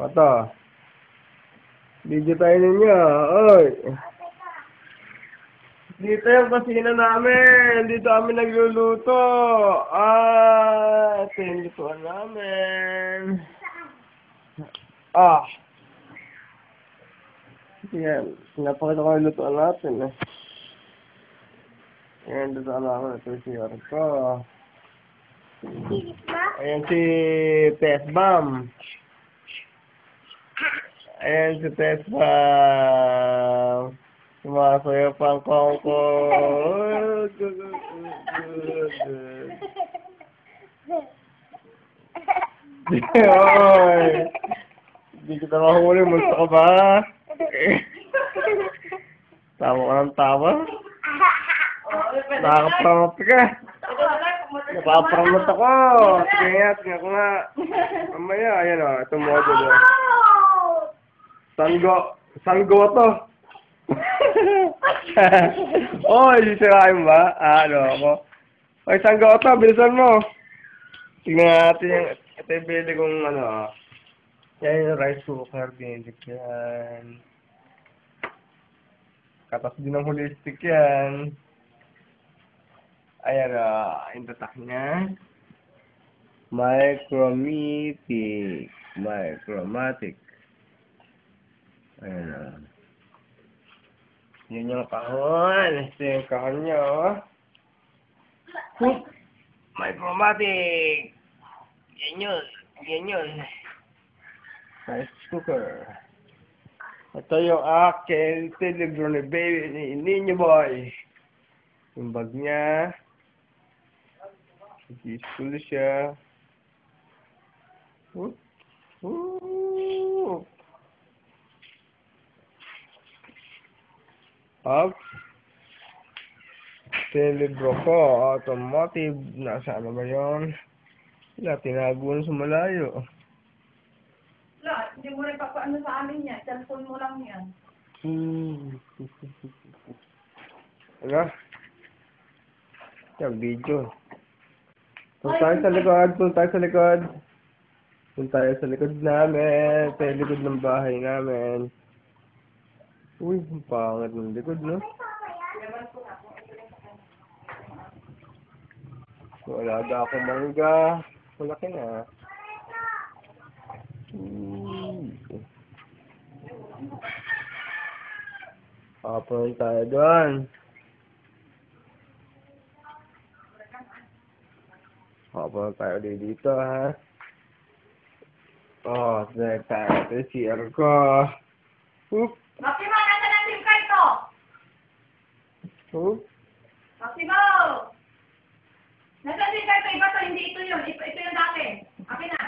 Ito. Video tayo ninyo. Oy. Dito yung kusina namin. Dito kami nagluluto. Ito yung lutuan namin. Yan. Pinapakita ko yung lutuan natin. Ayan, lutuan namin. Ito si Yorko. Ayan si Tesbam. Ayan si Tesbam. Sumasayo pang kongko. Oy! Hindi kita mahuli. Multo ka ba? Tawa ka ng tawa? Nakakapangot ka. Napaparangot ako. Tingnan ko nga. Mamaya, ayan o. Itong model o. Sanggo to. Oy, sisirain ba? Ano ako? Oy, sanggo to. Bilisan mo. Tingnan natin yung ito yung bili kong ano. Yan yung rice cooker. Binili ko yan. Katas din ng holistic yan. Ayan o. Yung tatak niya. Micromatic. Ayan o. Yun yung kahon. Ito yung kahon niya o. Micromatic. Yan yun. Rice cooker. Ito yung akin telegram ni baby ni Ninyo Boy. Yung bag niya. Useful siya. Telebro ko, automotive. Nasaan na ba yun? Wala, tinago sa malayo. Wala, hindi mo rin papaano sa amin yan. Cellphone mo lang yan. Wala? Yung video. Punta tayo sa likod. Punta tayo sa likod namin. Sa likod ng bahay namin. Uy, ang pangit ng likod, no? Wala daw akong mangga. Malaki na. Papunta tayo doon. Papunta tayo dito, ha? Select tayo. Ito yung CR ko. Maximo, nasa na SIM card to? Maximo! Nasa SIM card to, iba to, hindi ito yun. Ito yung dati. Akin na.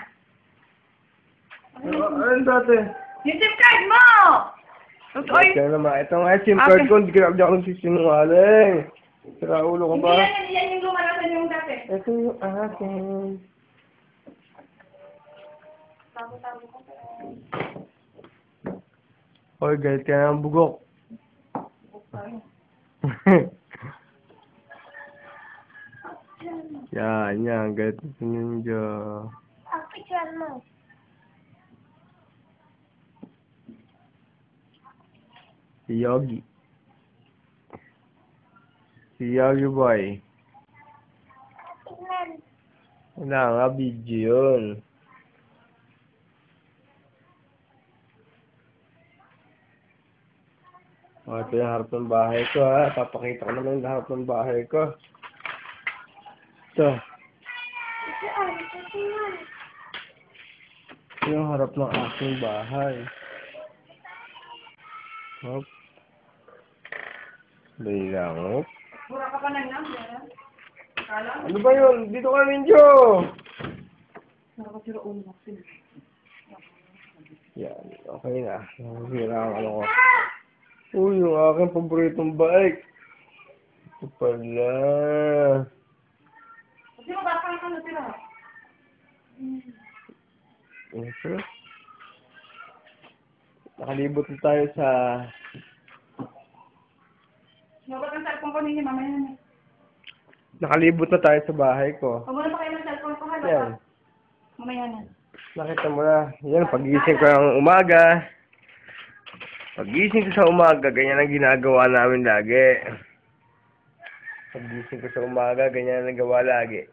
Ano dati? Yung SIM card mo! Oy! Kaya naman, itong SIM card ko, hindi ako nagsisinungaling. Sira ulo ko ba? Hindi yan yung lumalasan yung dati. Ito yung akin. Tago-tago ko. Hoy, galit ka ng bugok. Bugok tayo. Yan, galit si Ninja. Picture mo. Si Yogi. Si Yogi Boy. Wala nga, video yun. Ito yung harap ng bahay ko, ha. Papakita ko naman yung harap ng bahay ko. Ito. Ito yung harap ng aking bahay. Hop. Dali lang, hop. Mura ka pa na nga, Kala? Ano ba yun? Dito ka, Minjo! Nakakasira ulo mo. Yan, okay na. Nakasira ang ano ko. Uy, yung aking paboritong bike. Ito pala. Kasi mabasa ka na sila. Ito. Nakalibot na tayo sa... Mabasa ang cellphone ko ninyo, mamaya na. Nakalibot na tayo sa bahay ko. Huwag mo na pa kayo ng cellphone ko, Yan. Mamaya na. Nakita mo na. Yan, pagising ko ng umaga. Pagising ko sa umaga, ganyan ang ginagawa namin lagi. Pagising ko sa umaga, ganyan ang nagawa lagi.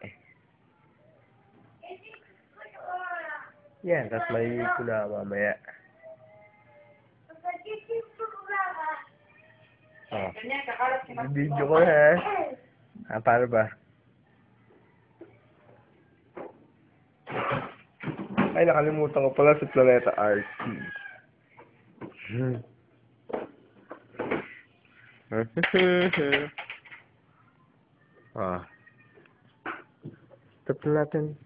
Yan, tapos may ko na mamaya. Oh. Ganyan, kakalat ka. Video ko na, ha? Ah, paano ba? Ay, nakalimutan ko pala sa Planeta RT. Ah. Stop na natin.